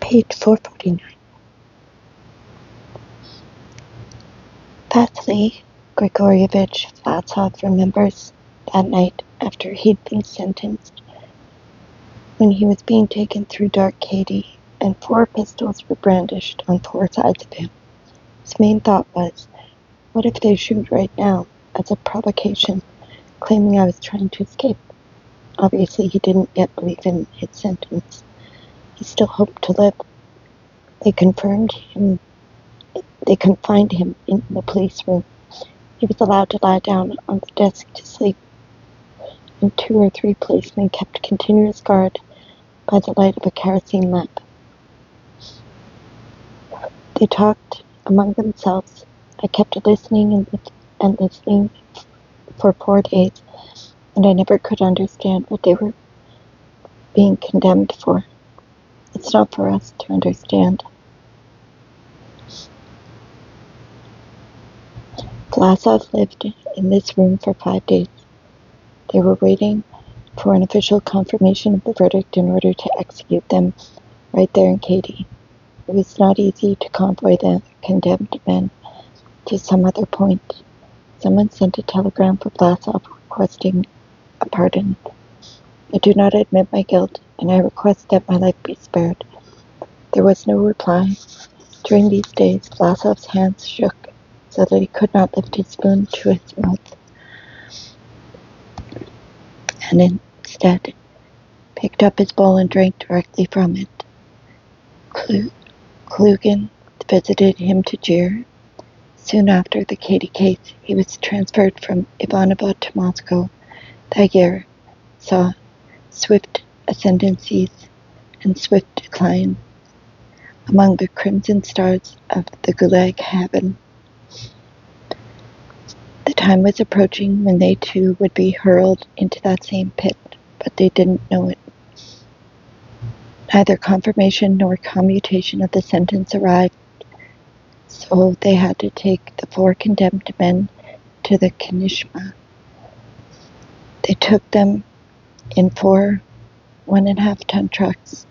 Page 449. Vasily Grigorievich Vlasov remembers that night after he'd been sentenced, when he was being taken through dark Katy and 4 pistols were brandished on 4 sides of him. His main thought was, what if they shoot right now as a provocation, claiming I was trying to escape? Obviously, he didn't yet believe in his sentence. He still hoped to live. They confined him in the police room. He was allowed to lie down on the desk to sleep, and 2 or 3 policemen kept continuous guard by the light of a kerosene lamp. They talked among themselves. I kept listening and listening for 4 days, and I never could understand what they were being condemned for. It's not for us to understand. Vlasov lived in this room for 5 days. They were waiting for an official confirmation of the verdict in order to execute them right there in Katy. It was not easy to convoy the condemned men to some other point. Someone sent a telegram for Vlasov requesting a pardon. I do not admit my guilt, and I request that my life be spared. There was no reply. During these days, Vlasov's hands shook so that he could not lift his spoon to his mouth, and instead picked up his bowl and drank directly from it. Klugan visited him to jeer. Soon after the Katy case, he was transferred from Ivanova to Moscow. That year saw swift ascendancies and swift decline among the crimson stars of the Gulag heaven. The time was approaching when they too would be hurled into that same pit, but they didn't know it. Neither confirmation nor commutation of the sentence arrived, so they had to take the 4 condemned men to the Kanishma. They took them in 4 1.5-ton trucks,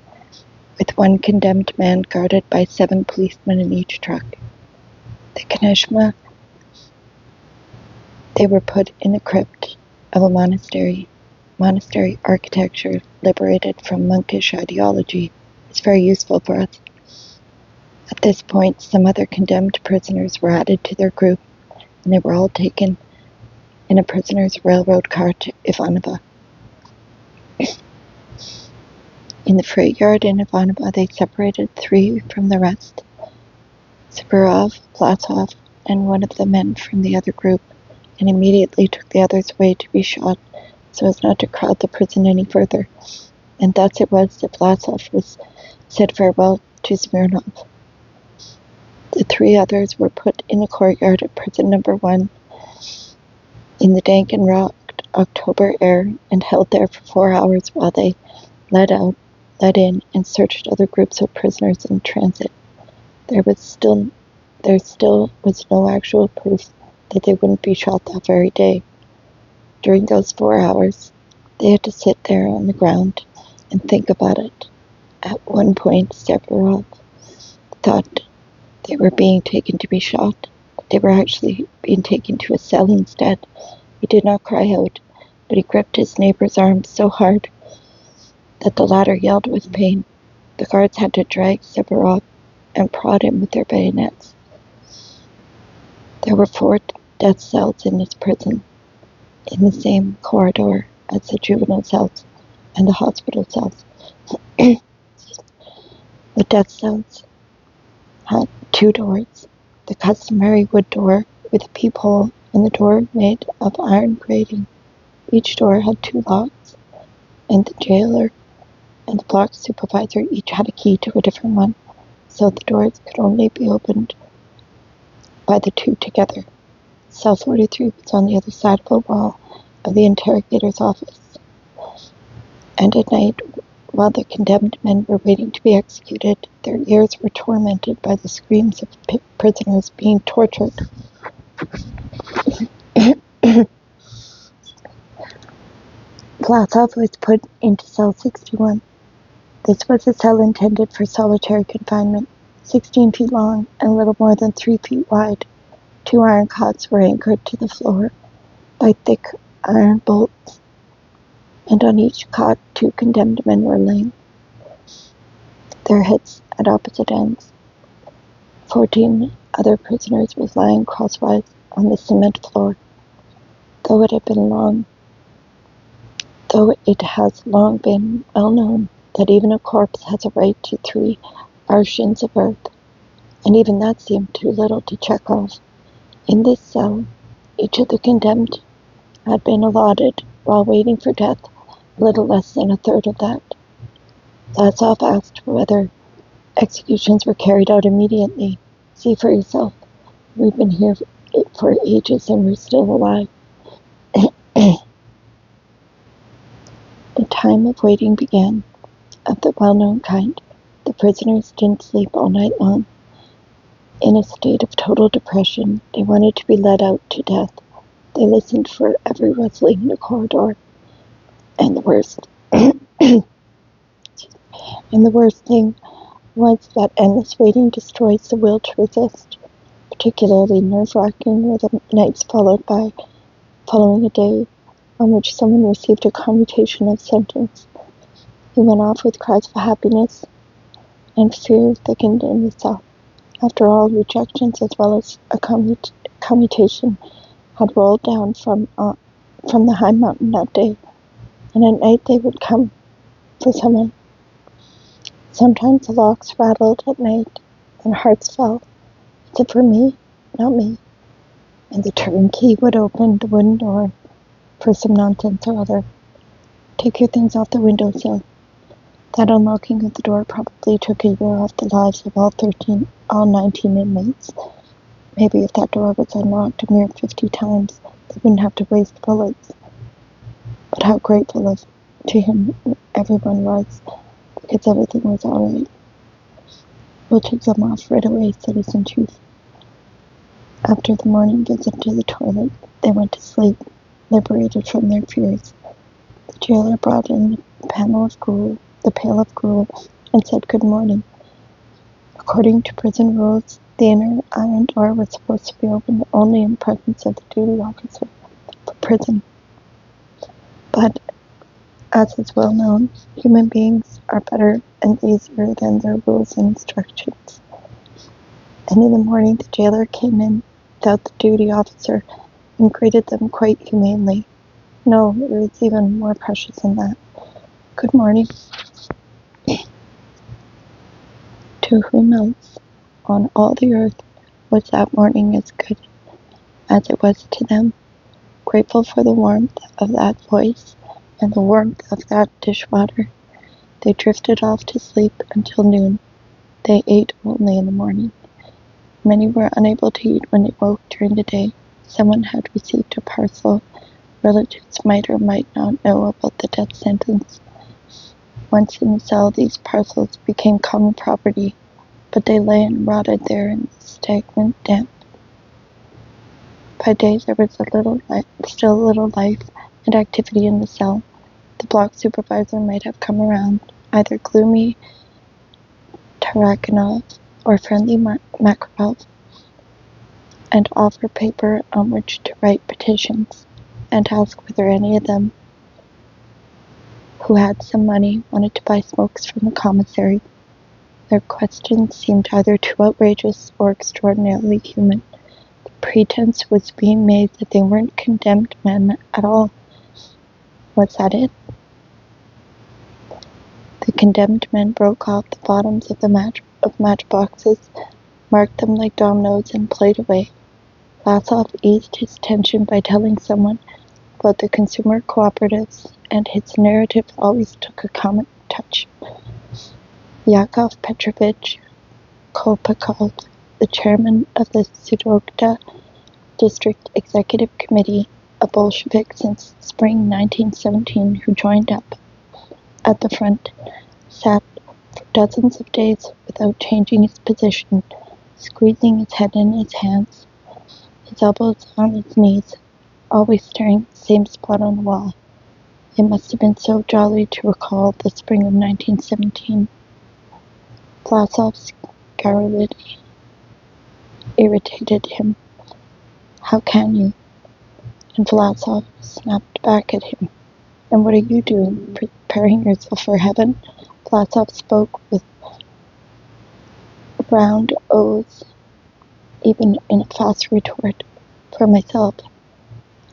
with 1 condemned man guarded by 7 policemen in each truck. The Kanishma, they were put in the crypt of a monastery. Monastery architecture, liberated from monkish ideology, is very useful for us. At this point, some other condemned prisoners were added to their group, and they were all taken in a prisoner's railroad car to Ivanova. In the freight yard in Ivanova, they separated 3 from the rest: Saburov, Vlasov, and 1 of the men from the other group, and immediately took the others away to be shot, so as not to crowd the prison any further. And thus it was that Vlasov said farewell to Smirnov. The 3 others were put in the courtyard of prison number 1 in the dank and raw October air, and held there for 4 hours while they let in, and searched other groups of prisoners in transit. There still was no actual proof that they wouldn't be shot that very day. During those 4 hours, they had to sit there on the ground and think about it. At one point, Saburov thought they were being taken to be shot, but they were actually being taken to a cell instead. He did not cry out, but he gripped his neighbor's arm so hard that the latter yelled with pain. The guards had to drag Saburov and prod him with their bayonets. There were 4 death cells in this prison, in the same corridor as the juvenile cells and the hospital cells. The death cells had 2 doors: the customary wood door with a peephole and the door made of iron grating. Each door had 2 locks, and the jailer and the block supervisor each had a key to a different one, so the doors could only be opened by the 2 together. Cell 43 was on the other side of the wall of the interrogator's office, and at night, while the condemned men were waiting to be executed, their ears were tormented by the screams of prisoners being tortured. Vlasov was put into cell 61. This was a cell intended for solitary confinement, 16 feet long and a little more than 3 feet wide. 2 iron cots were anchored to the floor by thick iron bolts, and on each cot 2 condemned men were laying, their heads at opposite ends. 14 other prisoners were lying crosswise on the cement floor. Though it has long been well known that even a corpse has a right to 3 arshins of earth, and even that seemed too little to check off. In this cell, each of the condemned had been allotted, while waiting for death, a little less than a third of that. Vlasov asked whether executions were carried out immediately. See for yourself. We've been here for ages and we're still alive. The time of waiting began, of the well-known kind. The prisoners didn't sleep all night long. In a state of total depression, they wanted to be let out to death. They listened for every rustling in the corridor. And the worst thing was that endless waiting destroys the will to resist. Particularly nerve-wracking were the nights following a day on which someone received a commutation of sentence. He went off with cries of happiness, and fear thickened in the cell. After all, rejections as well as a commutation had rolled down from the high mountain that day, and at night they would come for someone. Sometimes the locks rattled at night, and hearts fell. Is it for me? Not me. And the turnkey would open the wooden door for some nonsense or other. Take your things off the windowsill. That unlocking of the door probably took a year off the lives of all 19 inmates. Maybe if that door was unlocked a mere 50 times, they wouldn't have to waste bullets. But how grateful to him everyone was, because everything was all right. We'll take them off right away, Citizen Chief. After the morning visit to the toilet, they went to sleep, liberated from their fears. The jailer brought in the pail of gruel, and said good morning. According to prison rules, the inner iron door was supposed to be opened only in the presence of the duty officer for prison. But, as is well known, human beings are better and easier than their rules and instructions. And in the morning, the jailer came in without the duty officer and greeted them quite humanely. No, it was even more precious than that. Good morning. To whom else on all the earth was that morning as good as it was to them? Grateful for the warmth of that voice and the warmth of that dishwater, they drifted off to sleep until noon. They ate only in the morning. Many were unable to eat when they woke during the day. Someone had received a parcel. Relatives might or might not know about the death sentence. Once in the cell, these parcels became common property, but they lay and rotted there in the stagnant damp. By day, there was still a little life and activity in the cell. The block supervisor might have come around, either gloomy Tarakanov or friendly Makarov, and offer paper on which to write petitions, and ask whether any of them who had some money wanted to buy smokes from the commissary. Their questions seemed either too outrageous or extraordinarily human. The pretense was being made that they weren't condemned men at all. Was that it? The condemned men broke off the bottoms of matchboxes, marked them like dominoes, and played away. Vlasov eased his tension by telling someone about the consumer cooperatives, and his narrative always took a comic touch. Yakov Petrovich Kolpakov, the chairman of the Sudogda District Executive Committee, a Bolshevik since spring 1917 who joined up at the front, sat for dozens of days without changing his position, squeezing his head in his hands, his elbows on his knees, always staring at the same spot on the wall. It must have been so jolly to recall the spring of 1917. Vlasov's garrulity irritated him. "How can you?" And Vlasov snapped back at him. "And what are you doing, preparing yourself for heaven?" Vlasov spoke with round oaths, even in a fast retort. "For myself,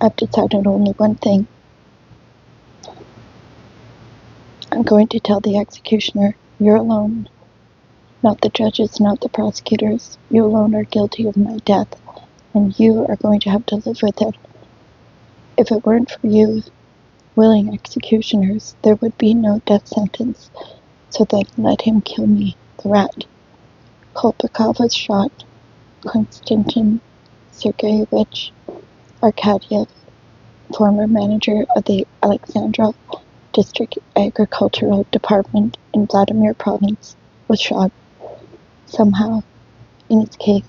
I've decided only one thing. I'm going to tell the executioner, you're alone, not the judges, not the prosecutors. You alone are guilty of my death, and you are going to have to live with it. If it weren't for you, willing executioners, there would be no death sentence, so then let him kill me, the rat." Kolpakov was shot. Konstantin Sergeyevich Arkadyev, former manager of the Alexandrov District Agricultural Department in Vladimir Province, was shot. Somehow, in his case,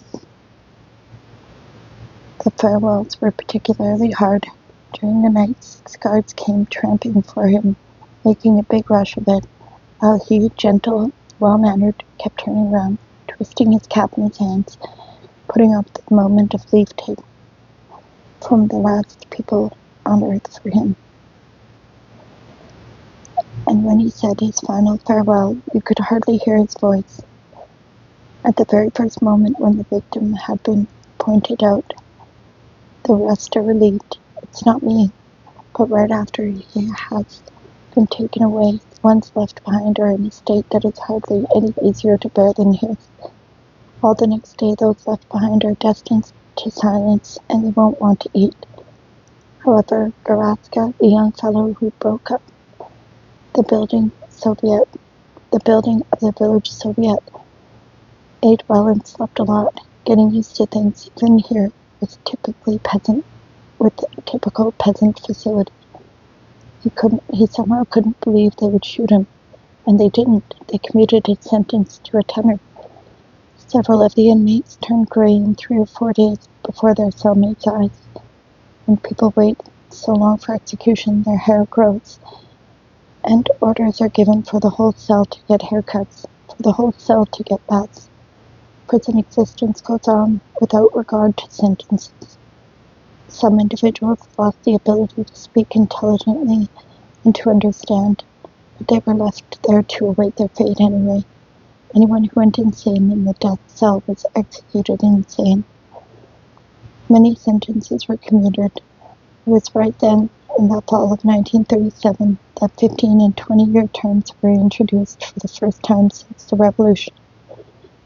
the farewells were particularly hard. During the night, 6 guards came tramping for him, making a big rush of it, while he, gentle, well-mannered, kept turning round, twisting his cap in his hands, putting up the moment of leave-taking from the last people on earth for him. And when he said his final farewell, you could hardly hear his voice. At the very first moment when the victim had been pointed out, the rest are relieved. It's not me. But right after he has been taken away, the ones left behind are in a state that is hardly any easier to bear than his. All the next day, those left behind are destined to silence, and they won't want to eat. However, Garaska, the young fellow who broke up the building of the village Soviet, ate well and slept a lot, getting used to things even here with typical peasant facility. He somehow couldn't believe they would shoot him, and they didn't. They commuted his sentence to a tenor. Several of the inmates turned gray in 3 or 4 days before their cellmates' eyes. When people wait so long for execution, their hair grows, and orders are given for the whole cell to get haircuts, for the whole cell to get baths. Prison existence goes on without regard to sentences. Some individuals lost the ability to speak intelligently and to understand, but they were left there to await their fate anyway. Anyone who went insane in the death cell was executed insane. Many sentences were commuted. It was right then, in the fall of 1937, that 15 and 20-year terms were introduced for the first time since the revolution,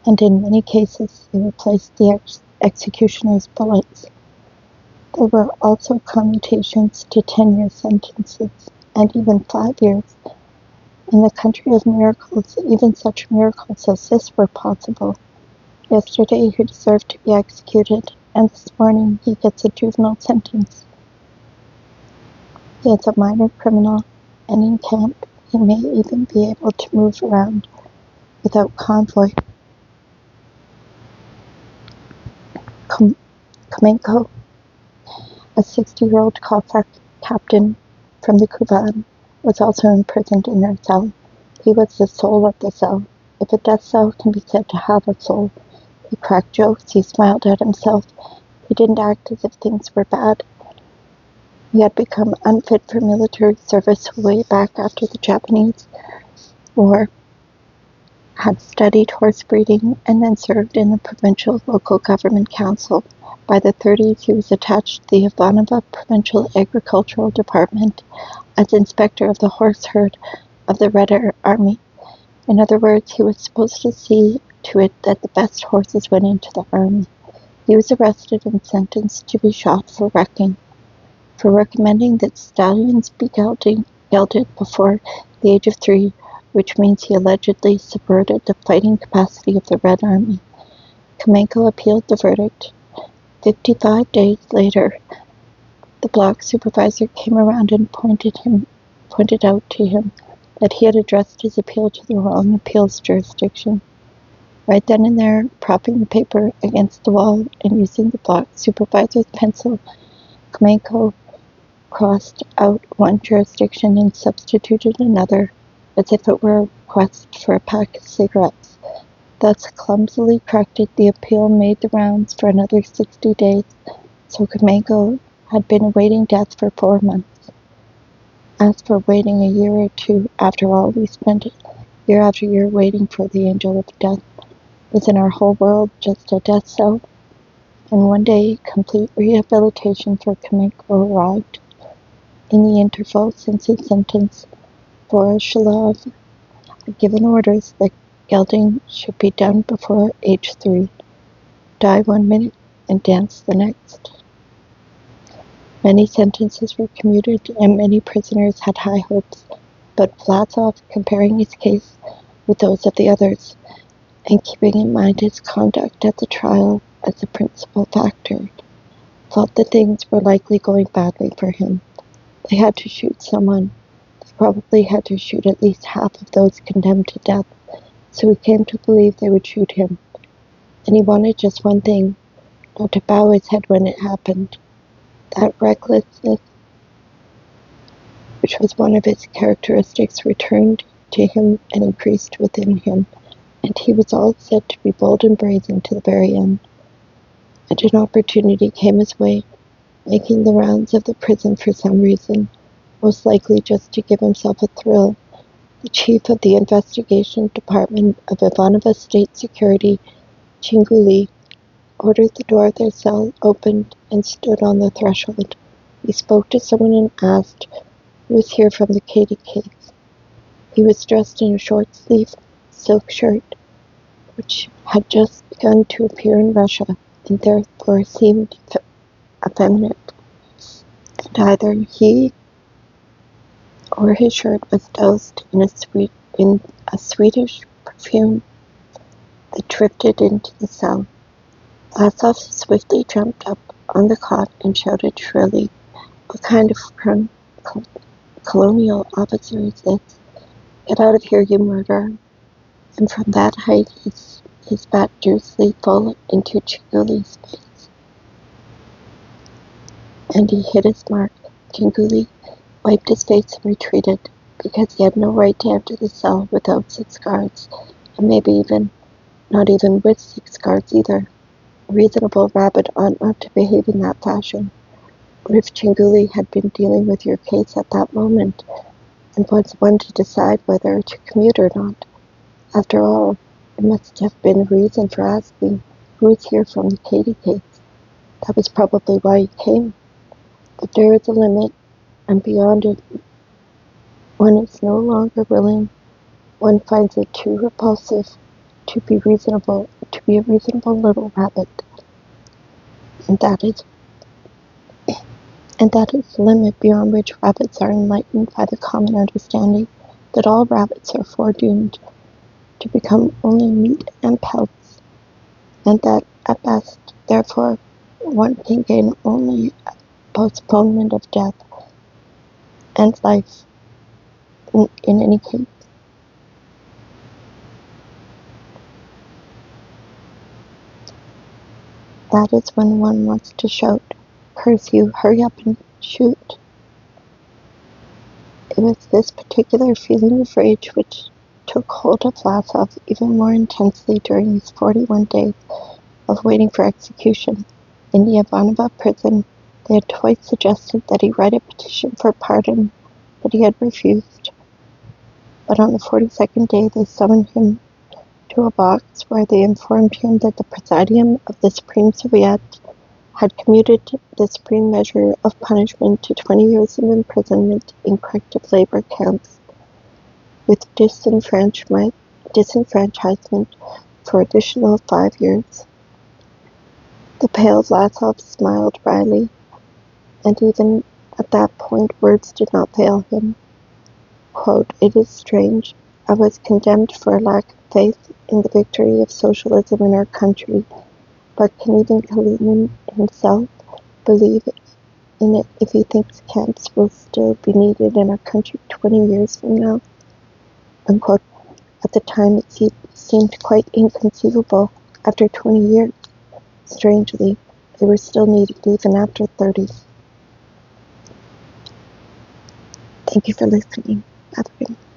and in many cases they replaced the executioner's bullets. There were also commutations to 10-year sentences, and even 5 years. In the country of miracles, even such miracles as this were possible. Yesterday he deserved to be executed, and this morning he gets a juvenile sentence. He is a minor criminal, and in camp he may even be able to move around without convoy. Kamenko, a 60-year-old Cossack captain from the Kuban, was also imprisoned in their cell. He was the soul of the cell. If a death cell can be said to have a soul, he cracked jokes, he smiled at himself. He didn't act as if things were bad. He had become unfit for military service way back after the Japanese War, had studied horse breeding, and then served in the provincial local government council. By the 30s, he was attached to the Ivanova Provincial Agricultural Department as inspector of the horse herd of the Red Army. In other words, he was supposed to see to it that the best horses went into the army. He was arrested and sentenced to be shot for wrecking, for recommending that stallions be gelded before the age of 3, which means he allegedly subverted the fighting capacity of the Red Army. Kamenko appealed the verdict. 55 days later, the block supervisor came around and pointed out to him that he had addressed his appeal to the wrong appeals jurisdiction. Right then and there, propping the paper against the wall and using the block supervisor's pencil, Kamenko crossed out one jurisdiction and substituted another, as if it were a request for a pack of cigarettes. Thus clumsily corrected, the appeal made the rounds for another 60 days, so Camango had been awaiting death for 4 months. As for waiting a year or two, after all, we spent year after year waiting for the angel of death. Wasn't our whole world just a death cell? And one day, complete rehabilitation for Camango arrived. In the interval since his sentence, Ch.11 had given orders that gelding should be done before age 3, die 1 minute, and dance the next. Many sentences were commuted, and many prisoners had high hopes, but Vlasov, comparing his case with those of the others, and keeping in mind his conduct at the trial as the principal factor, thought that things were likely going badly for him. They had to shoot someone. They probably had to shoot at least half of those condemned to death, so he came to believe they would shoot him. And he wanted just one thing, not to bow his head when it happened. That recklessness, which was one of his characteristics, returned to him and increased within him, and he was all set to be bold and brazen to the very end. And an opportunity came his way, making the rounds of the prison for some reason, most likely just to give himself a thrill. The chief of the investigation department of Ivanova State Security, Chinguli, ordered the door of their cell opened and stood on the threshold. He spoke to someone and asked who was here from the Katie case. He was dressed in a short-sleeved silk shirt, which had just begun to appear in Russia, and therefore seemed effeminate. And either he or his shirt was doused in a Swedish perfume that drifted into the cell. Vlasov swiftly jumped up on the cot and shouted shrilly, "What kind of colonial officer is this? Get out of here, you murderer!" And from that height he spat juicily full into Chinguli's face. And he hit his mark. Chinguli wiped his face and retreated, because he had no right to enter the cell without 6 guards, and maybe not even with 6 guards either. A reasonable rabbit ought not to behave in that fashion. What if Chinguli had been dealing with your case at that moment, and was one to decide whether to commute or not? After all, it must have been a reason for asking who is here from the Katie case. That was probably why he came. But there is a limit, and beyond it, one is no longer willing. One finds it too repulsive to be a reasonable little rabbit. And that is the limit beyond which rabbits are enlightened by the common understanding that all rabbits are foredoomed to become only meat and pelts, and that at best, therefore, one can gain only a postponement of death and life in any case. That is when one wants to shout, "Curse you, hurry up and shoot." It was this particular feeling of rage which took hold of Vlasov even more intensely during these 41 days of waiting for execution. In the Ivanova prison, they had twice suggested that he write a petition for pardon, but he had refused. But on the 42nd day, they summoned him to a box where they informed him that the Presidium of the Supreme Soviet had commuted the supreme measure of punishment to 20 years of imprisonment in corrective labor camps, with disenfranchisement for additional 5 years. The pale Vlasov smiled wryly, and even at that point words did not fail him. Quote, "It is strange. I was condemned for a lack of faith in the victory of socialism in our country, but can even Kalinin himself believe in it if he thinks camps will still be needed in our country 20 years from now?" Unquote. At the time, it seemed quite inconceivable. After 20 years, strangely, they were still needed even after 30. Thank you for listening. Catherine.